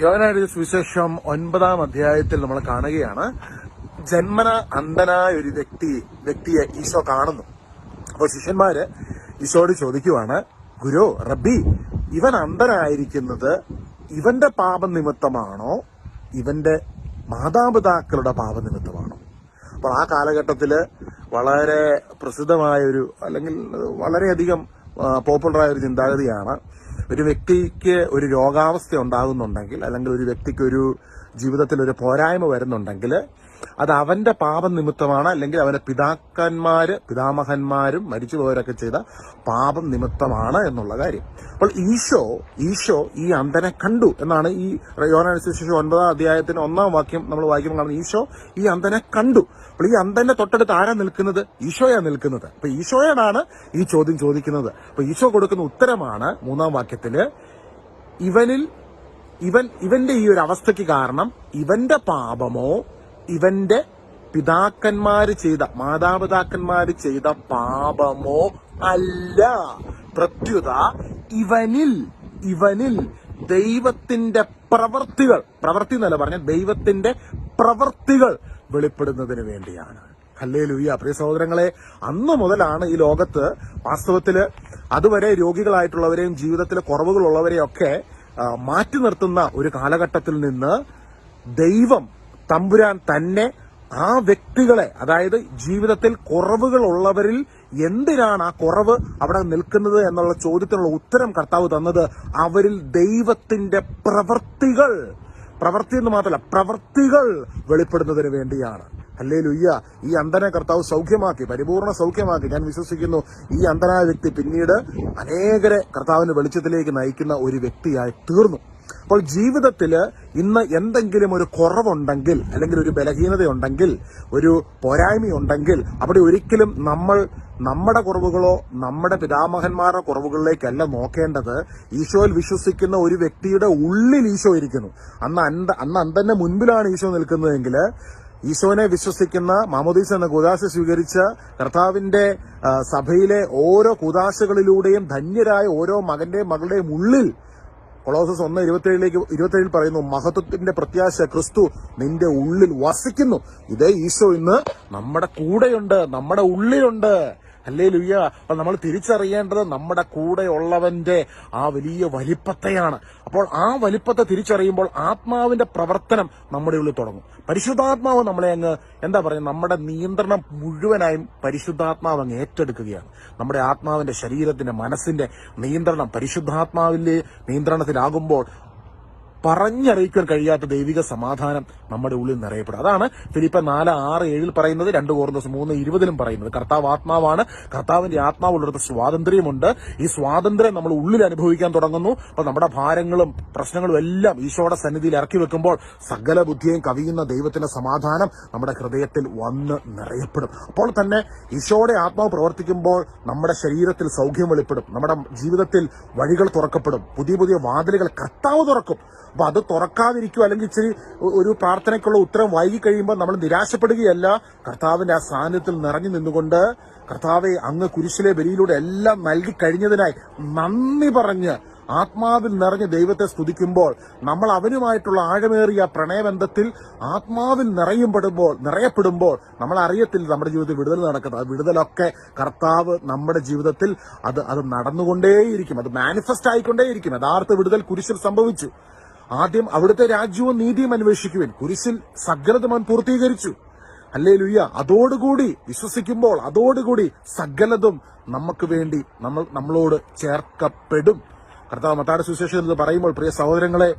യോഹന്നാന്റെ സുവിശേഷം 9-ാം അധ്യായത്തിൽ നമ്മൾ കാണുകയാണ്. ജന്മന അന്ധനായ ഒരു വ്യക്തിയെ ഈശോ കാണുന്നു. അപ്പോൾ ശിഷ്യന്മാര് ഈശോയോട് ചോദിക്കുവാണ്, ഗുരു, റബ്ബി, ഇവൻ അന്ധനായിരിക്കുന്നത് ഇവന്റെ പാപനിമിത്തമാണോ ഇവന്റെ മാതാപിതാക്കളുടെ പാപനിമിത്തമാണോ? അപ്പോൾ ആ കാലഘട്ടത്തില് വളരെ പ്രസിദ്ധമായൊരു, അല്ലെങ്കിൽ വളരെയധികം പോപ്പുലറായ ഒരു ചിന്താഗതിയാണ്, ഒരു വ്യക്തിക്ക് ഒരു രോഗാവസ്ഥ ഉണ്ടാകുന്നുണ്ടെങ്കിൽ, അല്ലെങ്കിൽ ഒരു വ്യക്തിക്ക് ഒരു ജീവിതത്തിൽ ഒരു പോരായ്മ വരുന്നുണ്ടെങ്കിൽ അത് അവന്റെ പാപം നിമിത്തമാണ്, അല്ലെങ്കിൽ അവന്റെ പിതാമഹന്മാരും മരിച്ചുപോയവരൊക്കെ ചെയ്ത പാപം നിമിത്തമാണ് എന്നുള്ള കാര്യം. അപ്പോൾ ഈശോ ഈ അന്ധനെ കണ്ടു എന്നാണ് ഈ യോഹന്നാന്റെ സുവിശേഷം 9-ാം അധ്യായത്തിന് 1-ാം വാക്യം നമ്മൾ വായിക്കുമ്പോൾ കാണുന്നത്. ഈശോ ഈ അന്ധനെ കണ്ടു. അപ്പോൾ ഈ അന്ധന്റെ തൊട്ടടുത്ത് ആരാ നിൽക്കുന്നത്? ഈശോയാ നിൽക്കുന്നത്. അപ്പൊ ഈശോയോടാണ് ഈ ചോദ്യം ചോദിക്കുന്നത്. അപ്പൊ ഈശോ കൊടുക്കുന്ന ഉത്തരമാണ് 3-ാം വാക്യത്തില്, ഇവന്റെ ഈ ഒരു അവസ്ഥയ്ക്ക് കാരണം ഇവന്റെ പാപമോ ഇവന്റെ മാതാപിതാക്കന്മാര് ചെയ്ത പാപമോ അല്ല, പ്രത്യുത ഇവനിൽ ദൈവത്തിന്റെ പ്രവൃത്തി എന്നല്ല പറഞ്ഞ ദൈവത്തിന്റെ പ്രവൃത്തികൾ വെളിപ്പെടുന്നതിന് വേണ്ടിയാണ്. ഹല്ലേലൂയ. പ്രിയ സഹോദരങ്ങളെ, അന്നു മുതലാണ് ഈ ലോകത്ത് വാസ്തവത്തില് അതുവരെ രോഗികളായിട്ടുള്ളവരെയും ജീവിതത്തിലെ കുറവുകളുള്ളവരെയൊക്കെ മാറ്റി നിർത്തുന്ന ഒരു കാലഘട്ടത്തിൽ നിന്ന് ദൈവം തമ്പുരാൻ തന്നെ ആ വ്യക്തികളെ, അതായത് ജീവിതത്തിൽ കുറവുകൾ ഉള്ളവരിൽ എന്തിനാണ് ആ കുറവ് അവിടെ നിൽക്കുന്നത് എന്നുള്ള ചോദ്യത്തിനുള്ള ഉത്തരം കർത്താവ് തന്നത് അവരിൽ ദൈവത്തിന്റെ പ്രവൃത്തി എന്ന് മാത്രമല്ല പ്രവൃത്തികൾ വെളിപ്പെടുന്നതിന് വേണ്ടിയാണ്. ഹല്ലേലൂയ. ഈ അന്ധനെ കർത്താവ് സൗഖ്യമാക്കി, പരിപൂർണ സൗഖ്യമാക്കി. ഞാൻ വിശ്വസിക്കുന്നു ഈ അന്ധനായ വ്യക്തി പിന്നീട് അനേകരെ കർത്താവിന്റെ വെളിച്ചത്തിലേക്ക് നയിക്കുന്ന ഒരു വ്യക്തിയായി തീർന്നു. അപ്പോൾ ജീവിതത്തിൽ ഇന്ന് എന്തെങ്കിലും ഒരു കുറവുണ്ടെങ്കിൽ, അല്ലെങ്കിൽ ഒരു ബലഹീനതയുണ്ടെങ്കിൽ, ഒരു പോരായ്മയുണ്ടെങ്കിൽ, അവിടെ ഒരിക്കലും നമ്മുടെ കുറവുകളോ നമ്മുടെ പിതാമഹന്മാരുടെ കുറവുകളിലേക്കല്ല നോക്കേണ്ടത്. ഈശോയിൽ വിശ്വസിക്കുന്ന ഒരു വ്യക്തിയുടെ ഉള്ളിൽ ഈശോ ഇരിക്കുന്നു. അന്ന് അന്ധന്റെ മുൻപിലാണ് ഈശോ നിൽക്കുന്നതെങ്കിൽ, ഈശോനെ വിശ്വസിക്കുന്ന, മാമോദീസ എന്ന കൂദാശ സ്വീകരിച്ച കർത്താവിന്റെ സഭയിലെ ഓരോ കൂദാശകളിലൂടെയും ധന്യരായ ഓരോ മകന്റെയും മകളുടെയും ഉള്ളിൽ കൊളോസസ് 1:27 പറയുന്നു, മഹത്വത്തിന്റെ പ്രത്യാശ ക്രിസ്തു നിന്റെ ഉള്ളിൽ വസിക്കുന്നു. ഇതേ ഈശോ ഇന്ന് നമ്മുടെ കൂടെയുണ്ട്, നമ്മുടെ ഉള്ളിലുണ്ട്. ഹല്ലേലൂയ. അപ്പോൾ നമ്മൾ തിരിച്ചറിയേണ്ടത് നമ്മുടെ കൂടെയുള്ളവന്റെ ആ വലിയ വലിപ്പത്തെയാണ്. അപ്പോൾ ആ വലിപ്പത്തെ തിരിച്ചറിയുമ്പോൾ ആത്മാവിന്റെ പ്രവർത്തനം നമ്മുടെ ഉള്ളിൽ തുടങ്ങും. പരിശുദ്ധാത്മാവ് നമ്മളെ അങ്ങ് നമ്മുടെ നിയന്ത്രണം മുഴുവനായും പരിശുദ്ധാത്മാവ് അങ്ങ് ഏറ്റെടുക്കുകയാണ്. നമ്മുടെ ആത്മാവിന്റെ, ശരീരത്തിന്റെ, മനസ്സിന്റെ നിയന്ത്രണം പരിശുദ്ധാത്മാവിന്റെ നിയന്ത്രണത്തിലാകുമ്പോൾ പറഞ്ഞറിയിക്കാൻ കഴിയാത്ത ദൈവിക സമാധാനം നമ്മുടെ ഉള്ളിൽ നിറയപ്പെടും. അതാണ് ഫിലിപ്പിയർ 4:6-7 പറയുന്നത്, 2 കൊരിന്ത്യർ 3:20 പറയുന്നത്. കർത്താവ് ആത്മാവാണ്. കർത്താവിന്റെ ആത്മാവുള്ളിടത്ത് സ്വാതന്ത്ര്യമുണ്ട്. ഈ സ്വാതന്ത്ര്യം നമ്മൾ ഉള്ളിൽ അനുഭവിക്കാൻ തുടങ്ങുന്നു. അപ്പൊ നമ്മുടെ ഭാരങ്ങളും പ്രശ്നങ്ങളും എല്ലാം ഈശോയുടെ സന്നിധിയിൽ ഇറക്കി വെക്കുമ്പോൾ സകല ബുദ്ധിയെയും കവിയുന്ന ദൈവത്തിന്റെ സമാധാനം നമ്മുടെ ഹൃദയത്തിൽ വന്ന് നിറയപ്പെടും. അപ്പോൾ തന്നെ ഈശോയുടെ ആത്മാവ് പ്രവർത്തിക്കുമ്പോൾ നമ്മുടെ ശരീരത്തിൽ സൗഖ്യം വെളിപ്പെടും. നമ്മുടെ ജീവിതത്തിൽ വഴികൾ തുറക്കപ്പെടും. പുതിയ വാതിലുകൾ കർത്താവ് തുറക്കും. അപ്പൊ അത് തുറക്കാതിരിക്കുക, അല്ലെങ്കിൽ ഇച്ചിരി ഒരു പ്രാർത്ഥനയ്ക്കുള്ള ഉത്തരം വൈകി കഴിയുമ്പോൾ നമ്മൾ നിരാശപ്പെടുകയല്ല. കർത്താവിന്റെ ആ സാന്നിധ്യത്തിൽ നിറഞ്ഞു നിന്നുകൊണ്ട്, കർത്താവെ, അങ്ങ് കുരിശിലെ ബലിയിലൂടെ എല്ലാം നൽകി കഴിഞ്ഞതിനായി നന്ദി പറഞ്ഞ് ആത്മാവിൽ നിറഞ്ഞ് ദൈവത്തെ സ്തുതിക്കുമ്പോൾ നമ്മൾ അവനുമായിട്ടുള്ള ആഴമേറിയ പ്രണയബന്ധത്തിൽ ആത്മാവിൽ നിറയപ്പെടുമ്പോൾ നമ്മൾ അറിയത്തില്ല നമ്മുടെ ജീവിതത്തിൽ വിടുതൽ നടക്കുന്നത്. ആ വിടുതലൊക്കെ കർത്താവ് നമ്മുടെ ജീവിതത്തിൽ അത് നടന്നുകൊണ്ടേയിരിക്കും, അത് മാനിഫെസ്റ്റ് ആയിക്കൊണ്ടേയിരിക്കും. യഥാർത്ഥ വിടുതൽ കുരിശിൽ സംഭവിച്ചു. ആദ്യം അവിടുത്തെ രാജ്യവും നീതിയും അന്വേഷിക്കുവിൻ. കുരിശിൽ സകലതും അവൻ പൂർത്തീകരിച്ചു. ഹല്ലേലൂയ. അതോടുകൂടി വിശ്വസിക്കുമ്പോൾ അതോടുകൂടി സകലതും നമുക്ക് വേണ്ടി നമ്മളോട് ചേർക്കപ്പെടും. കർത്താവ് മത്തായിയുടെ സുവിശേഷത്തിൽ പറയുമ്പോൾ, പ്രിയ സഹോദരങ്ങളെ,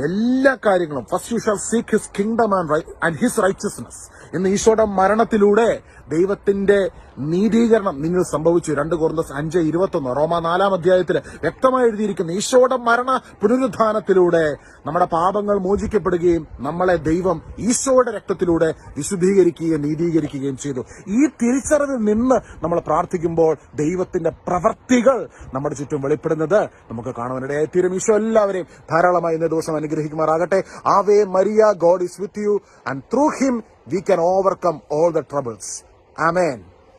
എല്ലാ കാര്യങ്ങളും first you shall seek his kingdom and his righteousness എന്ന് ഈശോയുടെ മരണത്തിലൂടെ ദൈവത്തിന്റെ നീതീകരണം നിങ്ങൾ സംഭവിച്ചു. 2 കൊരിന്ത്യർ 5:21, റോമ 4-ാം അധ്യായത്തിൽ വ്യക്തമായി എഴുതിയിരിക്കുന്ന ഈശോയുടെ പുനരുത്ഥാനത്തിലൂടെ നമ്മുടെ പാപങ്ങൾ മോചിക്കപ്പെടുകയും നമ്മളെ ദൈവം ഈശോയുടെ രക്തത്തിലൂടെ വിശുദ്ധീകരിക്കുകയും നീതീകരിക്കുകയും ചെയ്തു. ഈ തിരിച്ചറിവിൽ നിന്ന് നമ്മൾ പ്രാർത്ഥിക്കുമ്പോൾ ദൈവത്തിന്റെ പ്രവൃത്തികൾ നമ്മുടെ ചുറ്റും വെളിപ്പെടുന്നത് നമുക്ക് കാണുവാനിടയായി തീരും. ഈശോ എല്ലാവരെയും ധാരാളമായി ഇന്ന ദിവസം അനുഗ്രഹിക്കുമാറാകട്ടെ. ആവേ മരിയ, God is with you, and through him we can overcome all the troubles. Amen.